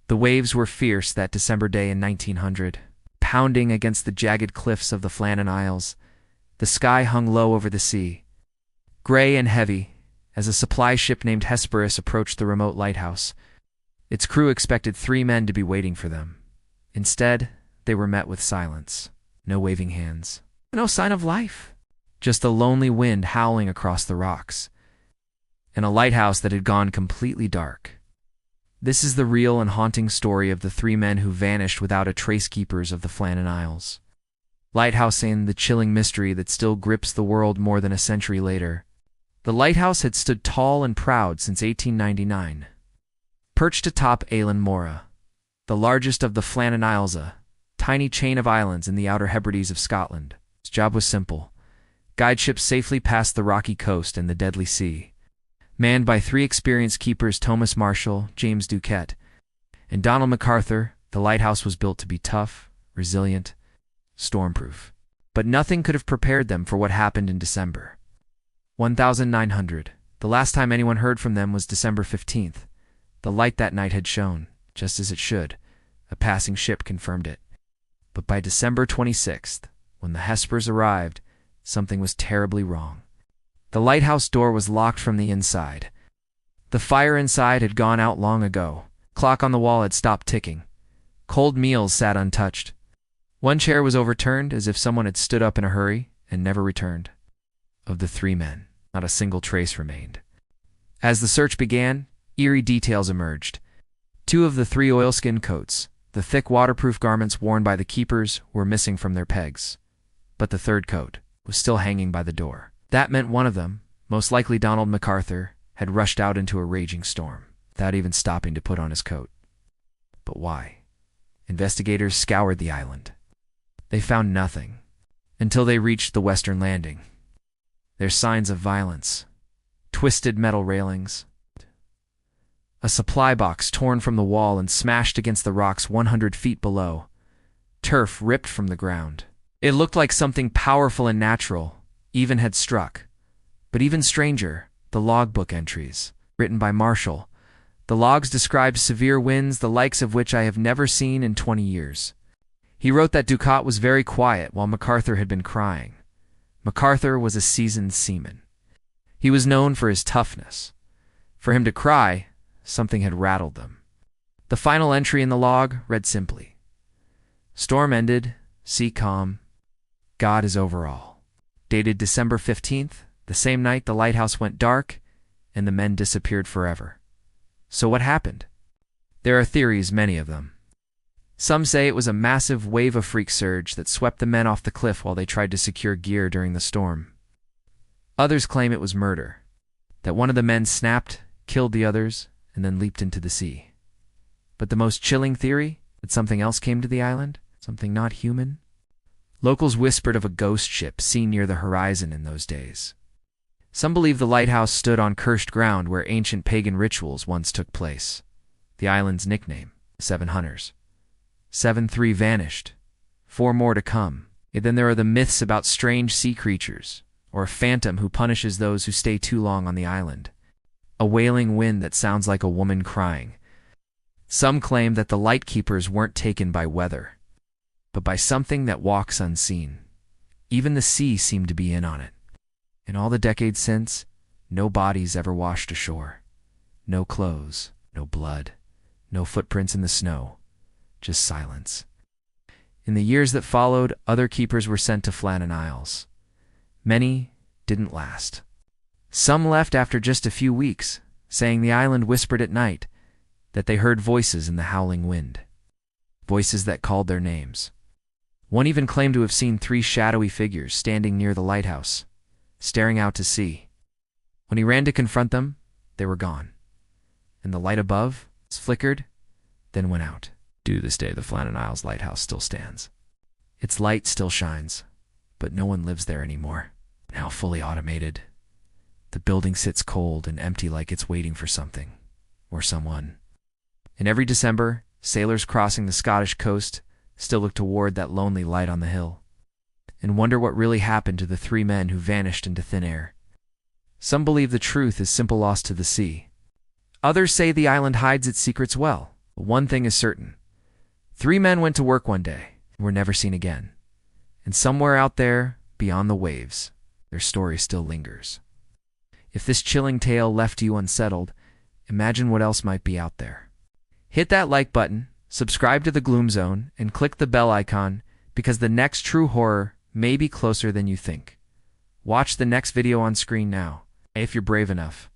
The waves were fierce that December day in 1900, pounding against the jagged cliffs of the Flannan Isles. The sky hung low over the sea, gray and heavy, as a supply ship named Hesperus approached the remote lighthouse. Its crew expected 3 men to be waiting for them. Instead, they were met with silence. No waving hands. No sign of life. Just a lonely wind howling across the rocks. And a lighthouse that had gone completely dark. This is the real and haunting story of the 3 men who vanished without a trace, keepers of the Flannan Isles. Lighthouse in the chilling mystery that still grips the world more than a century later. The lighthouse had stood tall and proud since 1899. Perched atop Eilean Mora, the largest of the Flannan Isles, a tiny chain of islands in the Outer Hebrides of Scotland. Its job was simple. Guide ships safely past the rocky coast and the deadly sea. Manned by 3 experienced keepers, Thomas Marshall, James Duquette, and Donald MacArthur, the lighthouse was built to be tough, resilient, stormproof. But nothing could have prepared them for what happened in December 1900. The last time anyone heard from them was December 15th. The light that night had shone, just as it should. A passing ship confirmed it. But by December 26th, when the Hespers arrived, something was terribly wrong. The lighthouse door was locked from the inside. The fire inside had gone out long ago. Clock on the wall had stopped ticking. Cold meals sat untouched. One chair was overturned as if someone had stood up in a hurry and never returned. Of the 3 men, not a single trace remained. As the search began, eerie details emerged. 2 of the 3 oilskin coats, the thick waterproof garments worn by the keepers, were missing from their pegs. But the 3rd coat was still hanging by the door. That meant one of them, most likely Donald MacArthur, had rushed out into a raging storm, without even stopping to put on his coat. But why? Investigators scoured the island. They found nothing, until they reached the western landing. There's signs of violence. Twisted metal railings. A supply box torn from the wall and smashed against the rocks 100 feet below. Turf ripped from the ground. It looked like something powerful and natural even had struck. But even stranger, the logbook entries, written by Marshall. The logs described severe winds, the likes of which I have never seen in 20 years. He wrote that Ducat was very quiet while MacArthur had been crying. MacArthur was a seasoned seaman. He was known for his toughness. For him to cry, something had rattled them. The final entry in the log read simply, "Storm ended, sea calm, God is over all." Dated December 15th, the same night the lighthouse went dark and the men disappeared forever. So what happened? There are theories, many of them. Some say it was a massive wave of freak surge that swept the men off the cliff while they tried to secure gear during the storm. Others claim it was murder, that one of the men snapped, killed the others, and then leaped into the sea. But the most chilling theory, that something else came to the island, something not human. Locals whispered of a ghost ship seen near the horizon in those days. Some believe the lighthouse stood on cursed ground where ancient pagan rituals once took place. The island's nickname, 7 Hunters. 7-3 vanished. 4 more to come. And then there are the myths about strange sea creatures, or a phantom who punishes those who stay too long on the island. A wailing wind that sounds like a woman crying. Some claim that the light keepers weren't taken by weather, but by something that walks unseen. Even the sea seemed to be in on it. In all the decades since, no bodies ever washed ashore. No clothes, no blood, no footprints in the snow, just silence. In the years that followed, other keepers were sent to Flannan Isles. Many didn't last. Some left after just a few weeks, saying the island whispered at night, that they heard voices in the howling wind. Voices that called their names. One even claimed to have seen 3 shadowy figures standing near the lighthouse, staring out to sea. When he ran to confront them, they were gone. And the light above flickered, then went out. To this day, the Flannan Isles Lighthouse still stands. Its light still shines, but no one lives there anymore. Now fully automated, the building sits cold and empty like it's waiting for something, or someone. And every December, sailors crossing the Scottish coast still look toward that lonely light on the hill, and wonder what really happened to the 3 men who vanished into thin air. Some believe the truth is simple loss to the sea. Others say the island hides its secrets well But one thing is certain. 3 men went to work one day and were never seen again. And somewhere out there, beyond the waves, their story still lingers. If this chilling tale left you unsettled, imagine what else might be out there. Hit that like button, subscribe to the Gloom Zone, and click the bell icon because the next true horror may be closer than you think. Watch the next video on screen now, if you're brave enough.